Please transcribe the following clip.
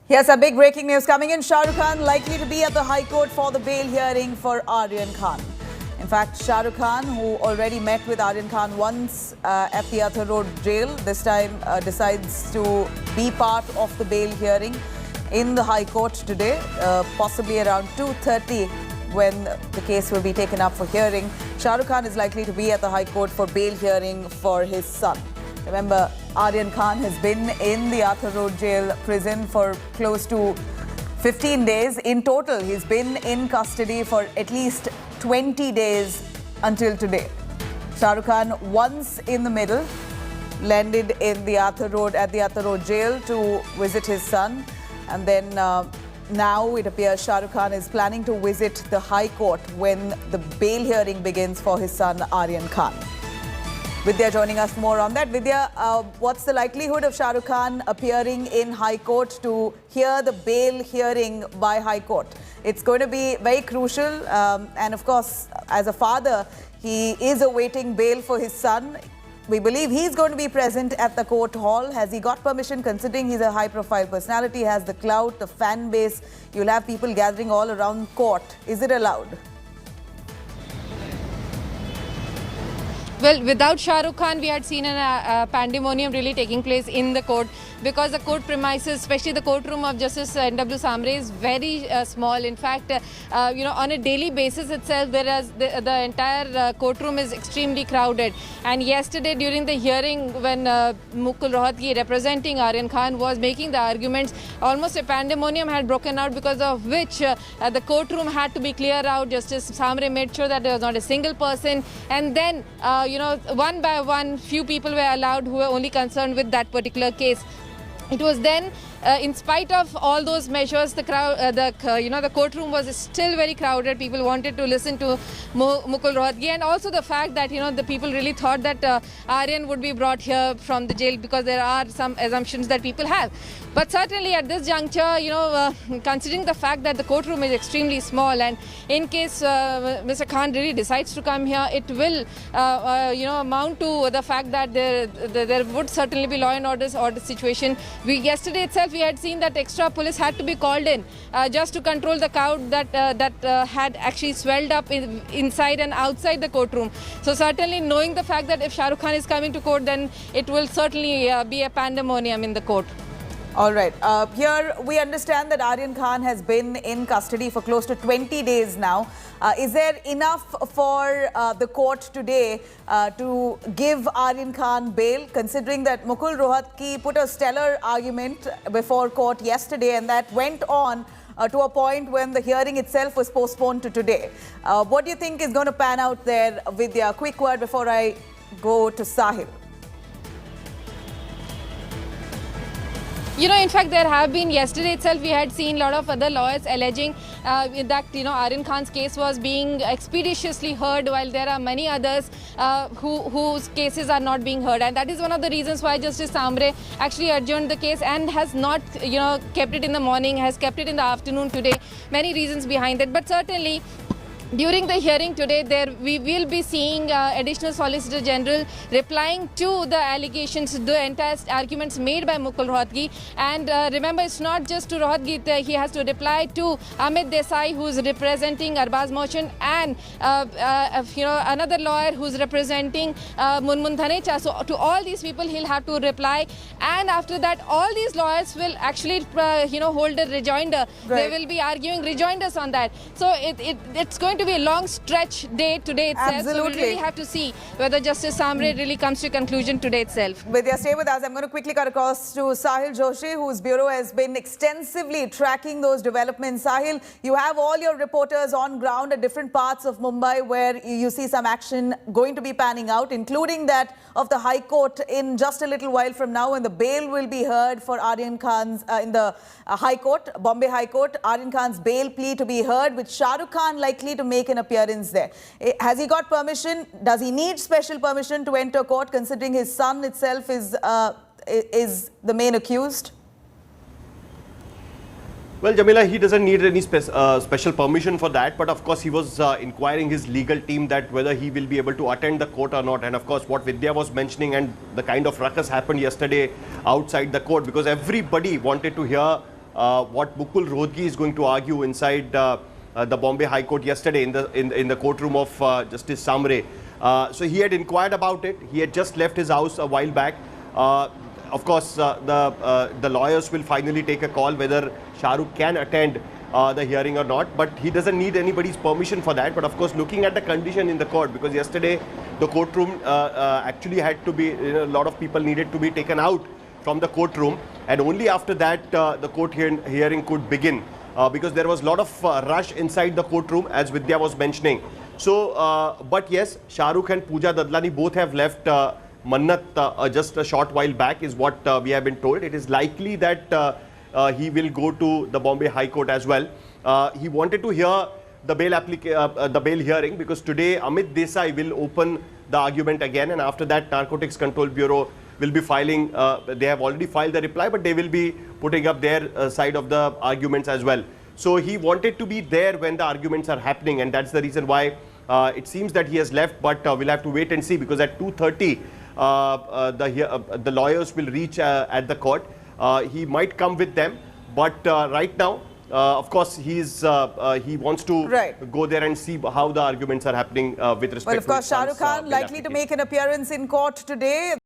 Yes, a big breaking news coming in. Shah Rukh Khan likely to be at the High Court for the bail hearing for Aryan Khan. In fact, Shah Rukh Khan, who already met with Aryan Khan once at the Athar Road jail, this time decides to be part of the bail hearing in the High Court today, possibly around 2:30 when the case will be taken up for hearing. Shah Rukh Khan is likely to be at the High Court for bail hearing for his son. Remember, Aryan Khan has been in the Athar Road jail prison for close to 15 days. In total, he's been in custody for at least 20 days until today. Shah Rukh Khan, once in the middle, landed in the Athar Road at the Athar Road jail to visit his son. And then now it appears Shah Rukh Khan is planning to visit the High Court when the bail hearing begins for his son Aryan Khan. Vidya joining us more on that. Vidya, what's the likelihood of Shah Rukh Khan appearing in High Court to hear the bail hearing by High Court? It's going to be very crucial. And of course, as a father, he is awaiting bail for his son. We believe he's going to be present at the court hall. Has he got permission, considering he's a high-profile personality, has the clout, the fan base? You'll have people gathering all around court. Is it allowed? Well, without Shah Rukh Khan, we had seen a pandemonium really taking place in the court, because the court premises, especially the courtroom of Justice N.W. Samre, is very small. In fact, on a daily basis itself, whereas the entire courtroom is extremely crowded. And yesterday, during the hearing, when Mukul Rohatgi, representing Aryan Khan, was making the arguments, almost a pandemonium had broken out, because of which the courtroom had to be cleared out. Justice Samre made sure that there was not a single person. And then, one by one, few people were allowed who were only concerned with that particular case. It was then, in spite of all those measures, the crowd, the courtroom was still very crowded. People wanted to listen to Mukul Rohatgi, and also the fact that the people really thought that Aryan would be brought here from the jail, because there are some assumptions that people have. But certainly at this juncture, considering the fact that the courtroom is extremely small, and in case Mr. Khan really decides to come here, it will amount to the fact that there would certainly be law and order situation. Yesterday itself, we had seen that extra police had to be called in just to control the crowd that had actually swelled up inside and outside the courtroom. So certainly, knowing the fact that if Shah Rukh Khan is coming to court, then it will certainly be a pandemonium in the court. All right. Here we understand that Aryan Khan has been in custody for close to 20 days now. Is there enough for the court today to give Aryan Khan bail, considering that Mukul Rohatgi put a stellar argument before court yesterday, and that went on to a point when the hearing itself was postponed to today? What do you think is going to pan out there? Vidya, quick word before I go to Sahil. In fact, there have been, yesterday itself, we had seen a lot of other lawyers alleging that, Aryan Khan's case was being expeditiously heard, while there are many others whose cases are not being heard. And that is one of the reasons why Justice Samre actually adjourned the case and has not, kept it in the morning, has kept it in the afternoon today. Many reasons behind it. But certainly, during the hearing today, we will be seeing Additional Solicitor General replying to the allegations, the entire arguments made by Mukul Rohatgi. And remember, it's not just to Rohatgi; he has to reply to Amit Desai, who's representing Arbaz Motion, and another lawyer who's representing Munmun Dhanecha. So to all these people, he'll have to reply. And after that, all these lawyers will actually hold a rejoinder. Right. They will be arguing rejoinders on that. So it's going to be a long stretch day today itself. Absolutely. So we really have to see whether Justice Samre really comes to conclusion today itself. Vidya, stay with us. I'm going to quickly cut across to Sahil Joshi, whose bureau has been extensively tracking those developments. Sahil, you have all your reporters on ground at different parts of Mumbai where you see some action going to be panning out, including that of the High Court in just a little while from now, when the bail will be heard for Aryan Khan's in the High Court, Bombay High Court. Aryan Khan's bail plea to be heard, with Shah Rukh Khan likely to make an appearance there. Has he got permission? Does he need special permission to enter court, considering his son itself is the main accused? Well, Jamila, he doesn't need any special permission for that. But of course, he was inquiring his legal team that whether he will be able to attend the court or not. And of course, what Vidya was mentioning and the kind of ruckus happened yesterday outside the court, because everybody wanted to hear what Mukul Rohatgi is going to argue inside the Bombay High Court yesterday in the courtroom of Justice Samre. So he had inquired about it. He had just left his house a while back. Of course, the lawyers will finally take a call whether Shah Rukh can attend the hearing or not, but he doesn't need anybody's permission for that. But of course, looking at the condition in the court, because yesterday the courtroom actually had to be, a lot of people needed to be taken out from the courtroom, and only after that the court hearing could begin, because there was a lot of rush inside the courtroom, as Vidya was mentioning. So, but yes, Shah Rukh and Pooja Dadlani both have left Mannat just a short while back, is what we have been told. It is likely that he will go to the Bombay High Court as well. He wanted to hear the bail hearing because today Amit Desai will open the argument again, and after that Narcotics Control Bureau will be filing, they have already filed the reply, but they will be putting up their side of the arguments as well. So he wanted to be there when the arguments are happening, and that's the reason why it seems that he has left, but we'll have to wait and see, because at 2:30 the lawyers will reach at the court. He might come with them, but right now, of course, he wants to go there and see how the arguments are happening with respect to. Well, of course, Shah Rukh Khan likely to make an appearance in court today.